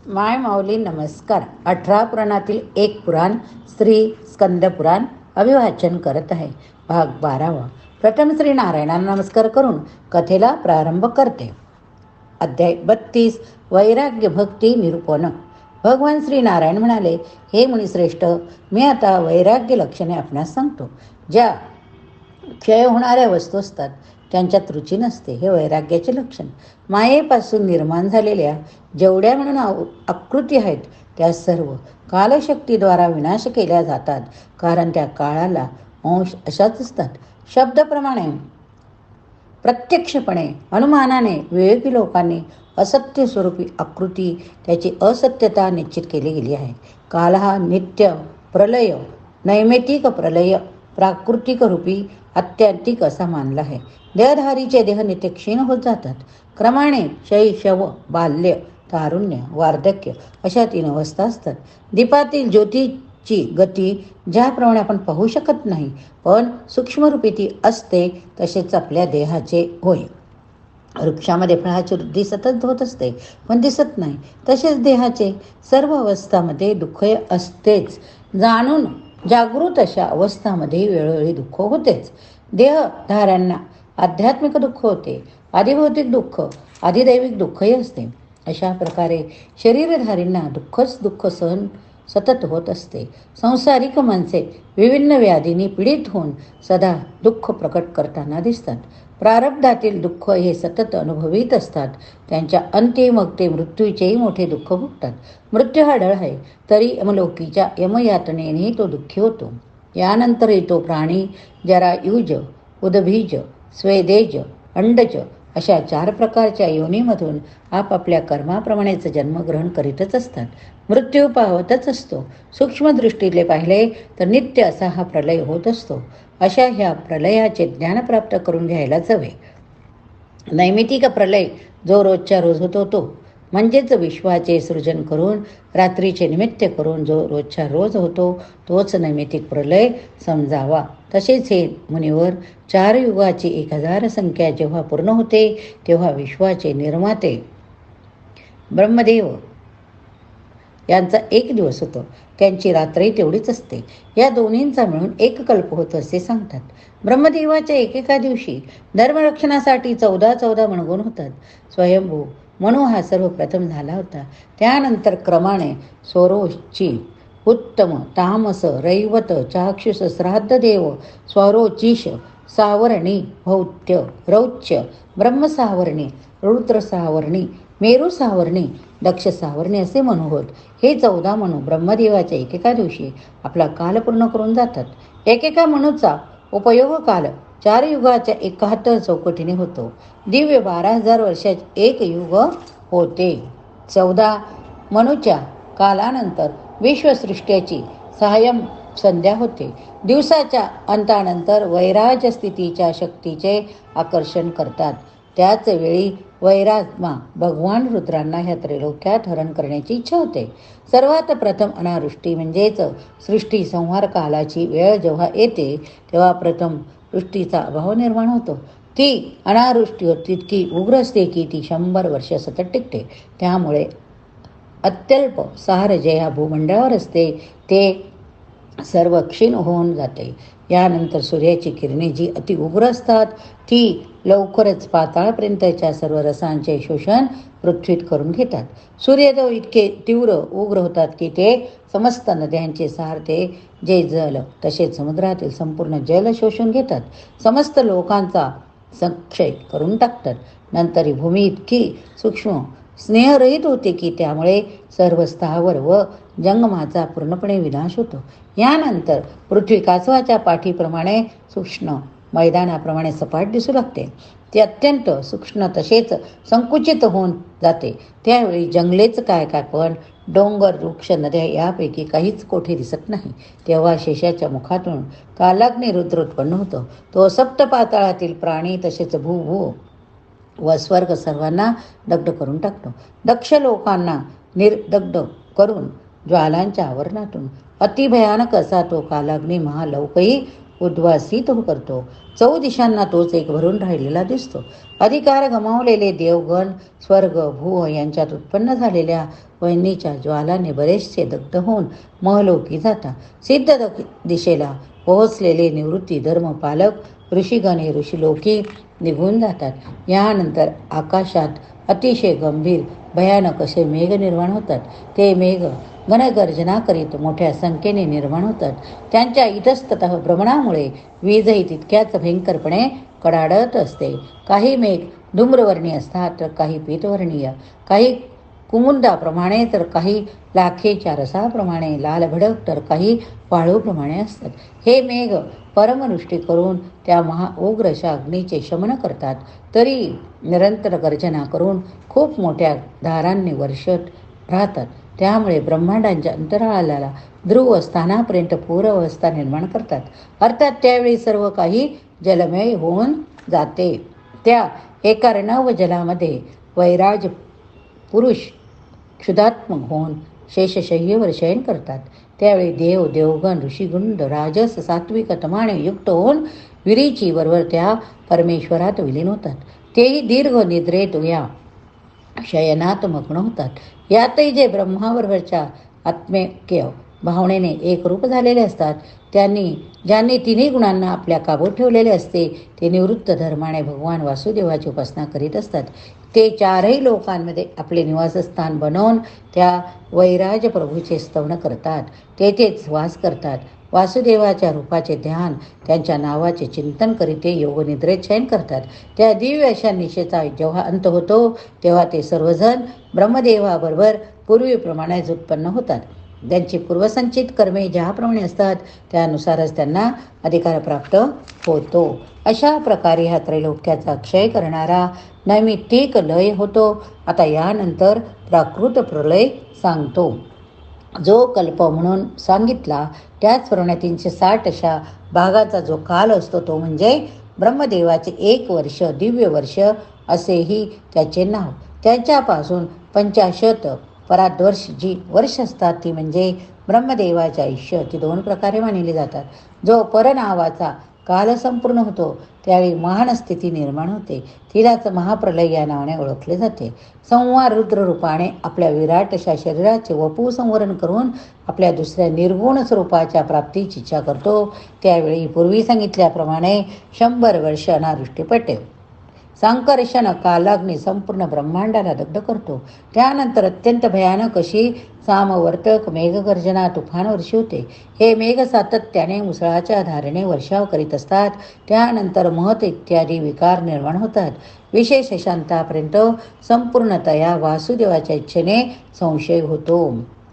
माय माऊली नमस्कार. 18 पुराणातील एक पुराण श्री स्कंद पुराण अभिवाचन करत आहे. भाग 12. प्रथम श्री नारायणांना नमस्कार करून कथेला प्रारंभ करते. अध्याय 32. वैराग्य भक्ती निरूपण. भगवान श्री नारायण म्हणाले, हे मुनिश्रेष्ठ, मी आता वैराग्य लक्षणे आपणास सांगतो. ज्या क्षय होणाऱ्या वस्तू असतात त्यांच्यात रुची नसते, हे वैराग्याचे लक्षण. मायेपासून निर्माण झालेल्या जेवढ्या म्हणून आकृती आहेत त्या सर्व कालशक्तीद्वारा विनाश केल्या जातात, कारण त्या काळाला अंश अशाच असतात. शब्दप्रमाणे, प्रत्यक्षपणे, अनुमानाने विवेकी लोकांनी असत्य स्वरूपी आकृती, त्याची असत्यता निश्चित केली गेली आहे. काल हा नित्य प्रलय, नैमित्तिक प्रलय, प्राकृतिक रूपी आत्यंतिक असा मानला आहे. देहधारीचे देह नित्य क्षीण होत जातात. क्रमाने शैशव, बाल्य, तारुण्य, वार्धक्य अशा 3 अवस्था असतात. दीपातील ज्योतीची गती ज्याप्रमाणे आपण पाहू शकत नाही, पण सूक्ष्मरूपी ती असते, तसेच आपल्या देहाचे होय. वृक्षामध्ये फळाची वृद्धी सतत होत असते, पण दिसत नाही, तसेच देहाचे सर्व अवस्थामध्ये दुःख असतेच. जाणून जागृत अशा अवस्थामध्ये वेळोवेळी दुःख होतेच. देहधाऱ्यांना आध्यात्मिक दुःख होते, आधिभौतिक दुःख, आधिदैविक दुःखही असते. अशा प्रकारे शरीरधारींना दुःखच दुःख सहन सतत होत असते. संसारिक माणसे विभिन्न व्याधींनी पीडित होऊन सदा दुःख प्रकट करताना दिसतात. प्रारब्धातील दुःख हे सतत अनुभवित असतात. त्यांच्या अंती मग ते मृत्यूचेही मोठे दुःख भोगतात. मृत्यू हा डळ आहे, तरी यमलोकीच्या यमयातनेनेही तो दुःखी होतो. यानंतर येतो प्राणी, जरायुज, उदबीज, स्वेदेज, अंडज अशा 4 प्रकारच्या योनीमधून आपापल्या कर्माप्रमाणेच जन्मग्रहण करीतच असतात. मृत्यू पावतच असतो. सूक्ष्मदृष्टीने पाहिले तर नित्य असा हा प्रलय होत असतो. अशा ह्या प्रलयाचे ज्ञान प्राप्त करून घ्यायलाच हवे. नैमित्तिक प्रलय जो रोजच्या रोज होतो तो, म्हणजेच विश्वाचे सृजन करून रात्रीचे निमित्त करून जो रोजच्या रोज होतो तोच नैमित्तिक प्रलय समजावा. तसेच हे मुनिवर 4 युगाची 1000 संख्या जेव्हा पूर्ण होते तेव्हा विश्वाचे निर्माते ब्रह्मदेव यांचा 1 दिवस होतो. त्यांची रात्रही तेवढीच असते. या दोन्हींचा मिळून 1 कल्प होतो असे सांगतात. ब्रह्मदेवाच्या एकेका दिवशी धर्मरक्षणासाठी 14 मणगुण होतात. स्वयंभू म्हणू हा सर्वप्रथम झाला होता. त्यानंतर क्रमाने स्वरोची, उत्तम, तामस, रैवत, चाक्षुष, श्राद्धदेव, स्वरोचिष, सावरणी, भौत्य, रौच्य, ब्रह्मसावरणी, रुद्रसावरणी, मेरुसावरणी, दक्ष सावरणी असे मनू होत. हे 14 मनू ब्रह्मदेवाच्या एकेका दिवशी आपला काल पूर्ण करून जातात. एकेका मनूचा उपयोग काल 4 युगाच्या 71 चौकटीने होतो. दिव्य 12,000 वर्षाचे 1 युग होते. 14 मनूच्या कालानंतर विश्वसृष्ट्याची सायं संध्या होते. दिवसाच्या अंतानंतर वैराज स्थितीच्या शक्तीचे आकर्षण करतात. त्याच वेळी वैरात्मा भगवान रुद्रांना ह्या त्रैलोक्यात हरण करण्याची इच्छा होते. सर्वात प्रथम अनावृष्टी म्हणजेच सृष्टी संहार कालाची वेळ जेव्हा येते तेव्हा प्रथम वृष्टीचा अभाव निर्माण होतो. ती अनावृष्टी तितकी उग्र असते की ती 100 वर्ष सतत टिकते. त्यामुळे अत्यल्प सार जे या भूमंडळावर असते ते सर्व क्षीण होऊन जाते. यानंतर सूर्याची किरणे जी अति उग्र असतात ती लवकरच पाताळपर्यंतच्या सर्व रसांचे शोषण पृथ्वीत करून घेतात. सूर्यदेव इतके तीव्र उग्र होतात की ते समस्त नद्यांचे सारते जे जल तसेच समुद्रातील संपूर्ण जल शोषून घेतात. समस्त लोकांचा संक्षय करून टाकतात. नंतर ही भूमी इतकी सूक्ष्म स्नेहरहित होते की त्यामुळे सर्व स्थावर व जंगमाचा पूर्णपणे विनाश होतो. यानंतर पृथ्वी कासवाच्या पाठीप्रमाणे सूक्ष्म मैदानाप्रमाणे सपाट दिसू लागते. ते अत्यंत सूक्ष्म तसेच संकुचित होऊन जाते. त्यावेळी जंगलेच काय पण डोंगर, वृक्ष, नद्या यापैकी काहीच कोठे दिसत नाही. तेव्हा शेषाच्या मुखातून कालाग्नी रुद्र उत्पन्न होतो. तो सप्तपाताळातील प्राणी तसेच भू व स्वर्ग सर्वांना दग्ध करून टाकतो. दक्ष लोकांना निर्दग्ध करून ज्वालांच्या आवरणातून अतिभयानक असा तो कालाग्नी महालौकही उद्वासित करतो. चौदिशांना तोच एक भरून राहिलेला दिसतो. अधिकार गमावलेले देवगण स्वर्ग भू यांच्यात उत्पन्न झालेल्या वैनीच्या ज्वालाने बरेचसे दग्ध होऊन महलोकी जातात. सिद्ध दिशेला पोहोचलेले निवृत्ती धर्म पालक ऋषीगण हे ऋषीलोकी निघून जातात. यानंतर आकाशात अतिशय गंभीर भयानक असे मेघ निर्माण होतात. ते मेघ गणगर्जना करीत मोठ्या संख्येने निर्माण होतात. त्यांच्या इतस्ततः भ्रमणामुळे वीजही तितक्याच भयंकरपणे कडाडत असते. काही मेघ धूम्रवर्णीय असतात, तर काही पीतवर्णीय, काही कुमुंदाप्रमाणे, तर काही लाखेच्या रसाप्रमाणे लाल भडक, तर काही वाळूप्रमाणे असतात. हे मेघ परमवृष्टी करून त्या उग्र अशा अग्नीचे शमन करतात. तरी निरंतर गर्जना करून खूप मोठ्या धारांनी वर्षत राहतात. त्यामुळे ब्रह्मांडांच्या अंतराळाला ध्रुव स्थानापर्यंत पूर्वावस्था निर्माण करतात. अर्थात त्यावेळी सर्व काही जलमय होऊन जाते. त्या एका रणव जलामध्ये वैराज पुरुष क्षुधात्मक होऊन शेषशय्येवर शयन करतात. त्यावेळी देव देवगण ऋषीगुंड राजस सात्विक तमाने युक्त होऊन विरीची बरोबर त्या परमेश्वरात विलीन होतात. तेही दीर्घ निद्रेत या शयनात मग्न होतात. यातही जे ब्रह्माबरोबरच्या आत्मेक्य भावनेने एक रूप झालेले असतात, ज्यांनी तिन्ही गुणांना आपल्या काबूत ठेवलेले असते, ते निवृत्त धर्माने भगवान वासुदेवाची उपासना करीत असतात. ते चारही लोकांमध्ये आपले निवासस्थान बनवून त्या वैराज प्रभूचे स्तवन करतात, तेथेच वास करतात. वासुदेवाच्या रूपाचे ध्यान, त्यांच्या नावाचे चिंतन करीत ते योगनिद्रेत शयन करतात. त्या दिव्य अशा निशेचा जेव्हा अंत होतो, तेव्हा ते सर्वजण ब्रह्मदेवाबरोबर पूर्वीप्रमाणेच उत्पन्न होतात. त्यांची पूर्वसंचित कर्मे ज्याप्रमाणे असतात, त्यानुसारच त्यांना अधिकार प्राप्त होतो. अशा प्रकारे हा त्रैलोक्याचा क्षय करणारा नैमित्तिक लय होतो. आता यानंतर प्राकृत प्रलय सांगतो. जो कल्प म्हणून सांगितला त्याचप्रमाणे 360 अशा भागाचा जो काल असतो, तो म्हणजे ब्रह्मदेवाचे 1 वर्ष दिव्य वर्ष असेही त्याचे नाव. त्यांच्यापासून 50 पराद्वर्ष जी वर्ष असतात, ती म्हणजे ब्रह्मदेवाचे आयुष्य. ती 2 प्रकारे मानली जातात. जो परनावाचा काल संपूर्ण होतो, त्यावेळी महान स्थिती निर्माण होते. तिलाच महाप्रलय या नावाने ओळखले जाते. संवार रुद्र रूपाने आपल्या विराट अशा शरीराचे वपू संवरण करून आपल्या दुसऱ्या निर्गुण स्वरूपाच्या प्राप्तीची इच्छा करतो. त्यावेळी पूर्वी सांगितल्याप्रमाणे 100 वर्ष अनावृष्टी पडते. संकर्षण कालाग्नी संपूर्ण ब्रह्मांडाला दग्ध करतो. त्यानंतर अत्यंत भयानक अशी सामवर्तक मेघगर्जना तुफान वर्षी होते. हे मेघ सातत्याने मुसळाच्या धारेने वर्षाव करीत असतात. त्यानंतर महत इत्यादी विकार निर्माण होतात. विशेष शांतापर्यंत संपूर्णतया वासुदेवाच्या इच्छेने संशय होतो.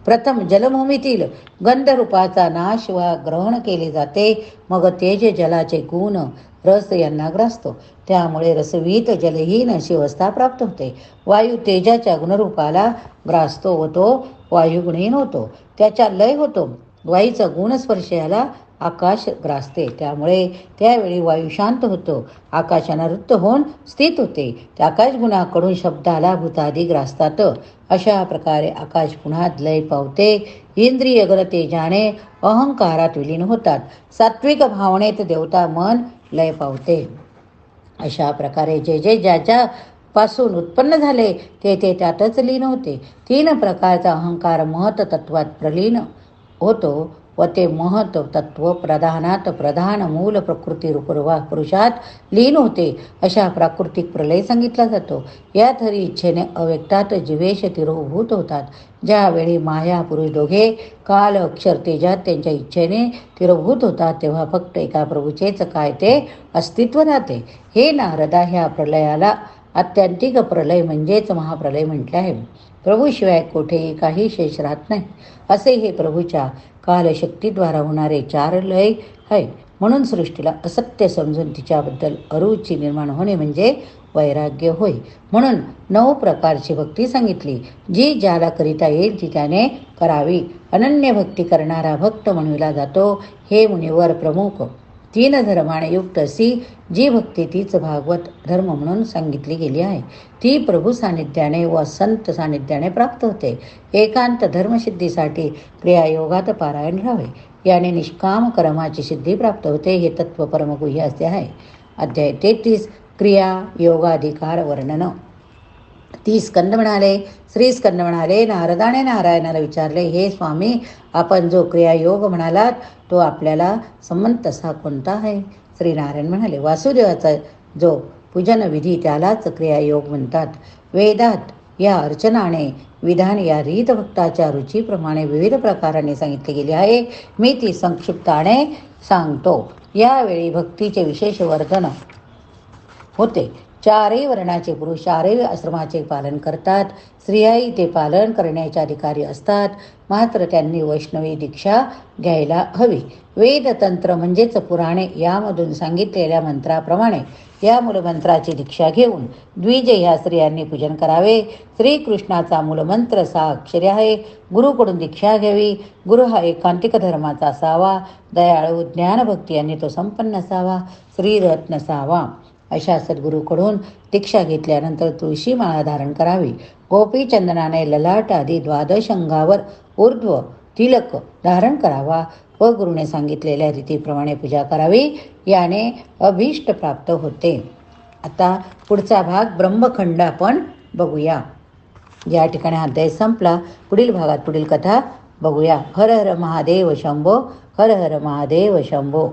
प्रथम जलभूमीतील गंधरूपाचा नाश वा ग्रहण केले जाते. मग तेज जलाचे गुण रस यांना ग्रासतो. त्यामुळे रसवीत जलहीन अशी अवस्था प्राप्त होते. वायू तेजाच्या गुणरूपाला ग्रासतो व तो वायुगुणहीन होतो. त्याचा लय होतो. वायूचा गुणस्पर्श याला आकाश ग्रासते. त्यामुळे त्यावेळी वायू शांत होतो. आकाशाने वृत्त होऊन स्थित होते. त्या आकाश गुणाकडून शब्दाला भूतादी ग्रासतात. अशा प्रकारे आकाश पुन्हा लय पावते. इंद्रिय गण तेजाने अहंकारात विलीन होतात. सात्विक भावनेत देवता मन लय पावते. अशा प्रकारे जे जे ज्याच्या पासून उत्पन्न झाले ते ते त्यातच लीन होते. 3 प्रकारचा अहंकार महत तत्वात प्रलीन होतो व ते महत तत्व प्रधानात प्रधान मूल प्रकृती रूपवा पुरुषात लीन होते. अशा प्राकृतिक प्रलय सांगितला जातो. यात हरी इच्छेने अव्यक्तात जीवेश तिरोभूत होतात. ज्यावेळी माया पुरुष दोघे काल अक्षर तेजात त्यांच्या इच्छेने तिरोभूत होतात, तेव्हा फक्त एका प्रभूचेच काय ते अस्तित्व राहते. हे नारदा, ह्या प्रलयाला आत्यंतिक प्रलय म्हणजेच महाप्रलय म्हटले आहे. प्रभूशिवाय कोठेही काही शेष राहत नाही. असे हे प्रभूच्या कालशक्तीद्वारा होणारे 4 लय आहे. म्हणून सृष्टीला असत्य समजून तिच्याबद्दल अरुची निर्माण होणे म्हणजे वैराग्य होय. म्हणून 9 प्रकारची भक्ती सांगितली. जी ज्याला करिता येईल ती त्याने करावी. अनन्य भक्ती करणारा भक्त म्हणविला जातो. हे मुनिवर प्रमुख, तीन धर्माने युक्त अशी जी भक्ती तीच भागवत धर्म म्हणून सांगितली गेली आहे, ती प्रभू सानिध्याने व संत सानिध्याने प्राप्त होते. एकांत धर्मसिद्धीसाठी क्रियायोगात पारायण राहावे, याने निष्काम कर्माची सिद्धी प्राप्त होते. हे तत्व परमगुह्य असे आहे. अध्याय 33 क्रिया योगाधिकार वर्णन. 30 स्कंद म्हणाले. श्री स्कंद म्हणाले, नारदाने नारायणाला विचारले, हे स्वामी, आपण जो क्रियायोग म्हणालात तो आपल्याला संबंध तसा कोणता आहे? श्री नारायण म्हणाले, वासुदेवाचा जो पूजन विधी त्यालाच क्रियायोग म्हणतात. वेदात या अर्चनाने विधान या रीत भक्ताच्या रुचीप्रमाणे विविध प्रकाराने सांगितले गेले आहे. मी ती संक्षिप्ताने सांगतो. यावेळी भक्तीचे विशेष वर्धन होते. चारही वर्णाचे पुरुष चारही आश्रमाचे पालन करतात. स्त्रियाही ते पालन करण्याचे अधिकारी असतात, मात्र त्यांनी वैष्णवी दीक्षा घ्यायला हवी. वेदतंत्र म्हणजेच पुराणे यामधून सांगितलेल्या मंत्राप्रमाणे या मूलमंत्राची दीक्षा घेऊन द्विज ह्या स्त्रियांनी पूजन करावे. श्रीकृष्णाचा मूलमंत्र 6 अक्षरे आहे. गुरुकडून दीक्षा घ्यावी. गुरु हा एकांतिक धर्माचा असावा. दयाळू, ज्ञानभक्ती यांनी तो संपन्न असावा. श्रीरत्न असावा. अशा सद्गुरूकडून दीक्षा घेतल्यानंतर तुळशी माळा धारण करावी. गोपीचंदनाने ललाट आदी 12 अंगावर ऊर्ध्व तिलक धारण करावा व गुरुने सांगितलेल्या रीतीप्रमाणे पूजा करावी. याने अभीष्ट प्राप्त होते. आता पुढचा भाग ब्रह्मखंड आपण बघूया. या ठिकाणी हा अध्याय संपला. पुढील भागात पुढील कथा बघूया. हर हर महादेव शंभो. हर हर महादेव शंभो.